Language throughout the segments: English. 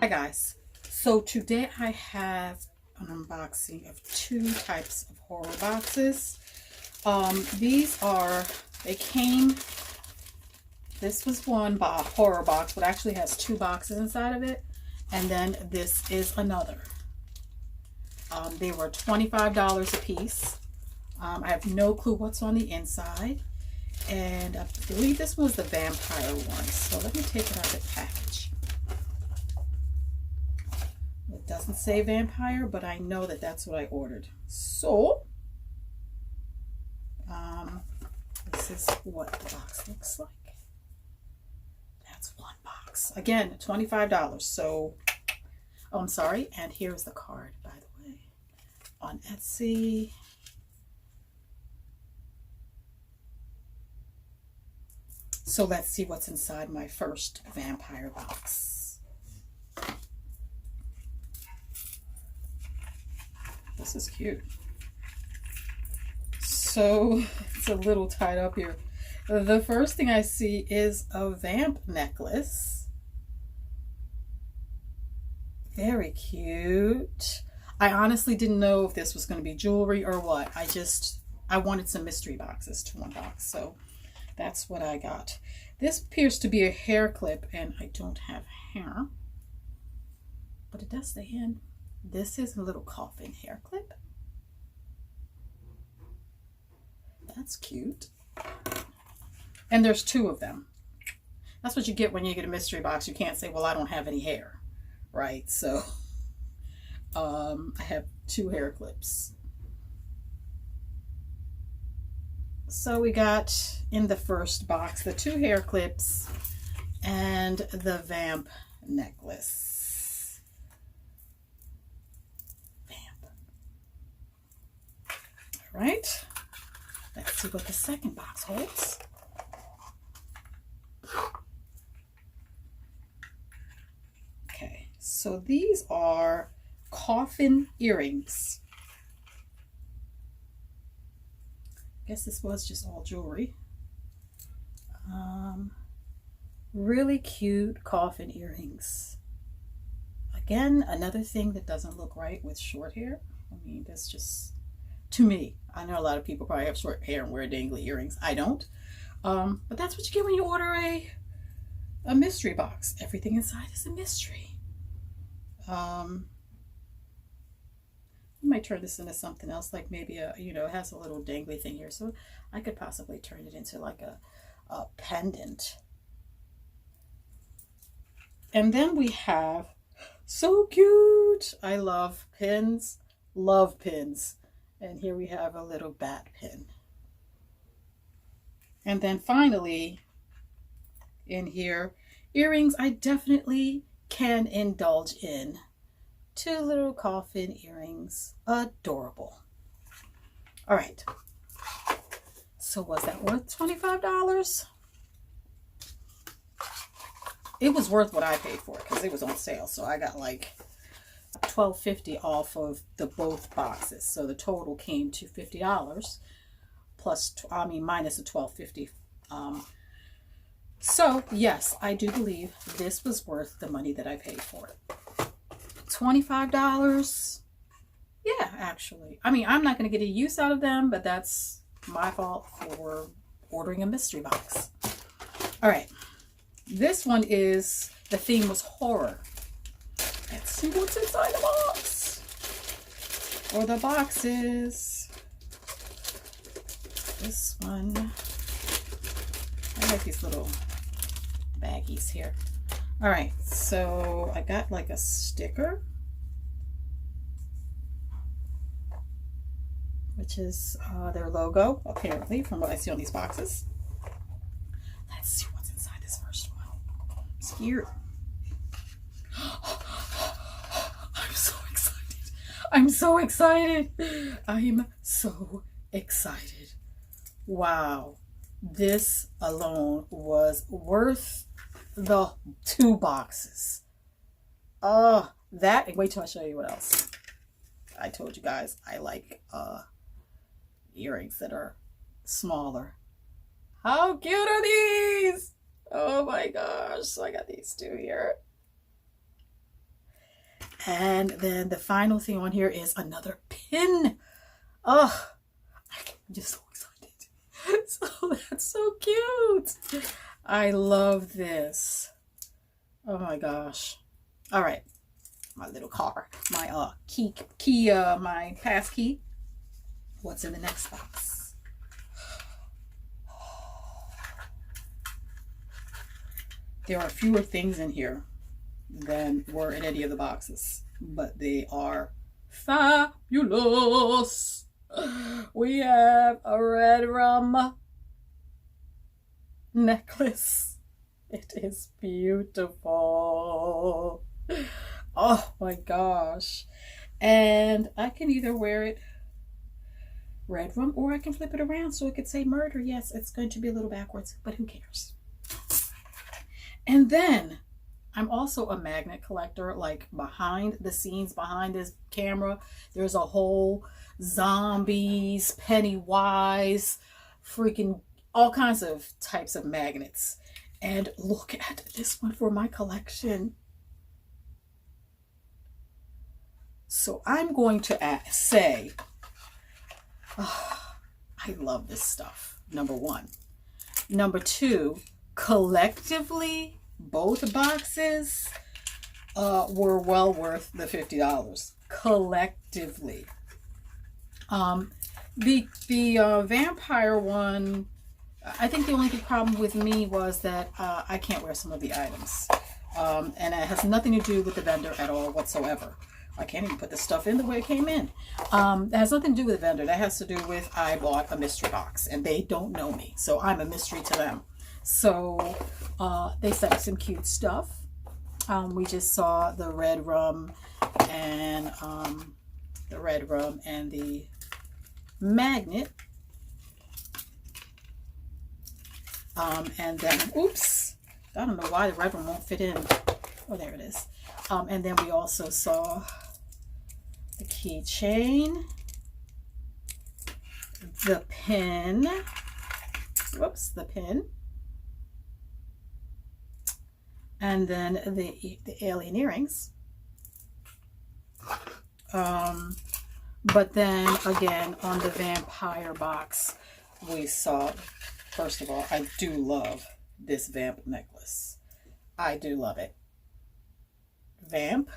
guys, so today I have an unboxing of two types of horror boxes. These are, they came, this was one horror box, but actually has two boxes inside of it, and then this is another. They were $25 a piece. I have no clue what's on the inside, and I believe this was the vampire one, so let me take it out of the package. It doesn't say vampire, but I know that that's what I ordered. So, this is what the box looks like. That's one box. Again, $25. So, oh, I'm sorry. And here's the card, by the way, on Etsy. So let's see what's inside my first vampire box. This is cute. So it's a little tied up here. The first thing I see is a vamp necklace. Very cute. I honestly didn't know if this was going to be jewelry or what. I wanted some mystery boxes to unbox, so that's what I got. This appears to be a hair clip, and I don't have hair, but it does say in. This is a little coffin hair clip. That's cute. And there's two of them. That's what you get when you get a mystery box. You can't say, well, I don't have any hair, right? So I have two hair clips. So we got in the first box the two hair clips and the vamp necklace. Vamp. All right. Let's see what the second box holds. Okay, so these are coffin earrings. I guess this was just all jewelry. Really cute coffin earrings. Again, another thing that doesn't look right with short hair. I mean, that's just, to me, I know a lot of people probably have short hair and wear dangly earrings. I don't. But that's what you get when you order a mystery box. Everything inside is a mystery. You might turn this into something else, like maybe it has a little dangly thing here, so I could possibly turn it into like a pendant. And then we have, so cute, I love pins, love pins. And here we have a little bat pin. And then finally, in here, earrings I definitely can indulge in. Two little coffin earrings. Adorable. All right. So was that worth $25? It was worth what I paid for it because it was on sale. So I got like $12.50 off of the both boxes. So the total came to $50 plus, minus the $12.50. So yes, I do believe this was worth the money that I paid for it. $25. Yeah, actually. I mean, I'm not going to get a use out of them, but that's my fault for ordering a mystery box. All right. This one is, the theme was horror. Let's see what's inside the box. Or the boxes. This one. I like these little baggies here. All right, so I got like a sticker, which is their logo, apparently, from what I see on these boxes. Let's see what's inside this first one. I'm scared. I'm so excited. I'm so excited. I'm so excited. Wow. This alone was worth the two boxes. Wait till I show you what else. I told you guys I like earrings that are smaller. How cute are these? Oh my gosh. So I got these two here. And then the final thing on here is another pin. Oh, I'm just so excited. So that's so cute. I love this. Oh my gosh. All right. My little car, my my pass key. What's in the next box? There are fewer things in here than were in any of the boxes, but they are fabulous. We have a red rum necklace. It is beautiful. Oh my gosh. And I can either wear it red rum or I can flip it around so it could say murder. Yes, it's going to be a little backwards, but who cares? And then I'm also a magnet collector, like behind the scenes, behind this camera. There's a whole zombies, Pennywise, freaking all kinds of types of magnets. And look at this one for my collection. So I'm going to say, oh, I love this stuff, number one. Number two, collectively, both boxes were well worth the $50. Collectively. The vampire one, I think the only problem with me was that I can't wear some of the items. And it has nothing to do with the vendor at all whatsoever. I can't even put the stuff in the way it came in. That has nothing to do with the vendor. That has to do with I bought a mystery box and they don't know me. So I'm a mystery to them. So they sent me some cute stuff. We just saw the red rum and the magnet. And then, oops, I don't know why the red rum won't fit in. Oh, there it is. And then we also saw the keychain, the pin, whoops, the pin, and then the alien earrings. But then again, on the vampire box, we saw, first of all, I do love this vamp necklace. I do love it. Vamp.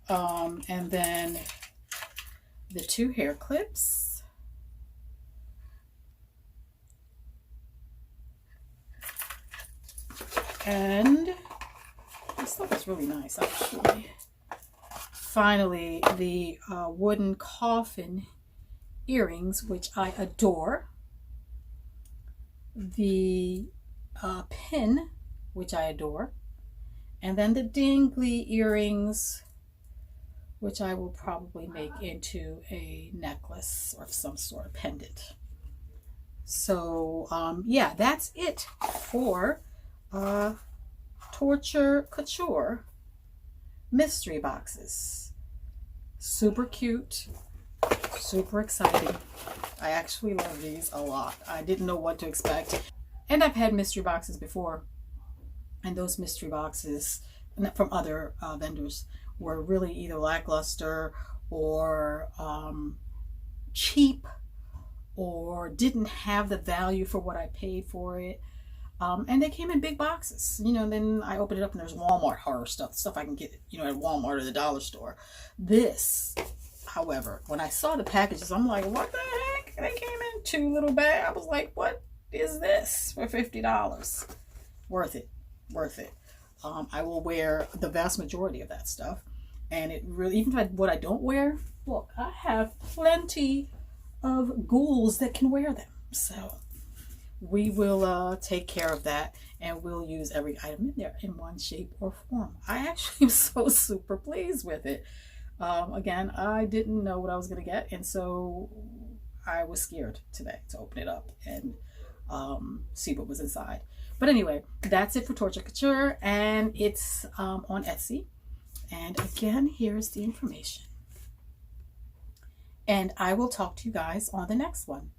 And then the two hair clips. And this stuff is really nice, actually. Finally, the wooden coffin earrings, which I adore. The pin, which I adore. And then the dingly earrings, which I will probably make into a necklace or some sort of pendant. So, yeah, that's it for Torture Couture mystery boxes. Super cute, super exciting. I actually love these a lot. I didn't know what to expect. And I've had mystery boxes before. And those mystery boxes from other vendors were really either lackluster or cheap or didn't have the value for what I paid for it. And they came in big boxes. You know, then I open it up and there's Walmart horror stuff I can get, you know, at Walmart or the dollar store. This, however, when I saw the packages, I'm like, what the heck? They came in 2 little bags. I was like, what is this for $50? Worth it. Worth it. I will wear the vast majority of that stuff, and it really, even what I don't wear, look, I have plenty of ghouls that can wear them. So we will take care of that, and we'll use every item in there in one shape or form. I actually am so super pleased with it. Again, I didn't know what I was going to get, and so I was scared today to open it up and see what was inside. But anyway, that's it for Torture Couture, and it's on Etsy. And again, here's the information. And I will talk to you guys on the next one.